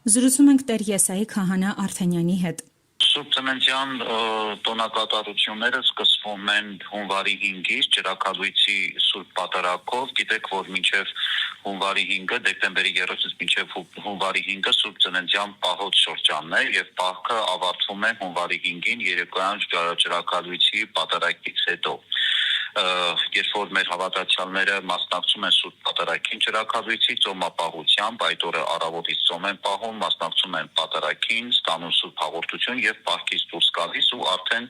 Զրուցում ենք Տեր Եսայի քահանա Արթենյանի հետ։ Սուրբ Ծննդյան տոնակատարությունները սկսվում են հունվարի 5-ից Ճրագալույցի Սուրբ Պատարագով։ Գիտեք, որ մինչև հունվարի 5-ը, դեկտեմբերի 3-ից մինչև հունվարի 5-ը Սուրբ Ծննդյան պահոց շրջանն է եւ պահքը ավարտվում է հունվարի 5-ին երեկոյան Ճրագալույցի Պատարագից հետո։ Երբ որ մեր հավատացյալները մասնակցում են Սուրբ Պատարագին Ճրագալույցի ծոմապահությամբ, այդ օրը առավոտից ծոմ են պահում, մասնակցում են Պատարագին, ստանում Սուրբ հաղորդություն եւ պահքից դուրս գալիս ու արդեն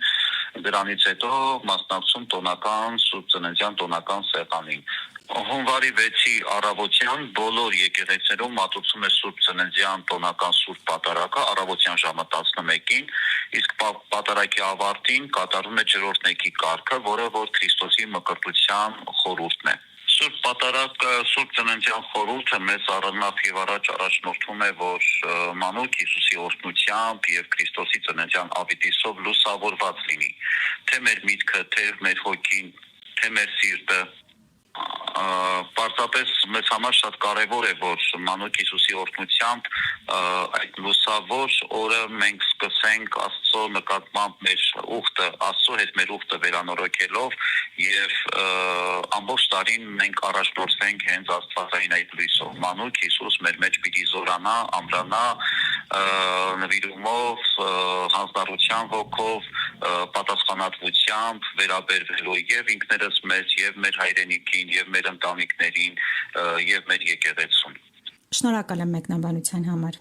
դրանից հետո մասնակցում տոնական Սուրբ Ծննդյան տոնական սեղանին։ Հունվարի 6-ի առավոտյան բոլոր եկեղեցիներում մատուցում է Սուրբ Ծննդյան տոնական Սուրբ Պատարագը առավոտյան ժամը 11-ին, իսկ պատարագի ավարտին կատարվում է ջրօրհնեքի կարգը, որը որ Քրիստոսի մկրտության խորհուրդն է։ Սուրբ Պատարագը, Սուրբ Ծննդյան խորհուրդը մեզ առնավ եւ առաջնորդում է, որ մանուկ Հիսուսի օրհնությամբ եւ Քրիստոսի ծննդյան ավիտիսով լուսավորված լինի, թե մեր միտքը, թե մեր հոգին, թե մեր սիրտը։ Պարզապես մեզ համար շատ կարևոր է, որ մանուկ Հիսուսի օրհնությամբ այդ լուսավոր օրը մենք սկսենք Աստծո նկատմամբ մեր ուխտը, Աստծո հետ մեր ուխտը վերանորոգելով եւ ամբողջ տարին մենք առաջնորդվենք հենց Աստվածային այդ լույսով։ Մանուկ Հիսուս մեր մեջ պիտի զորանա, ամրանա նվիրումով, հանձնառությամբ ոգով, պատասխանատվությամբ վերաբերվելու եւ ինքներս մեզ եւ մեր հայրենիքին եւ մեր ընտանիքներին եւ մեր եկեղեցուն։ Շնորհակալ եմ մեկնաբանության համար։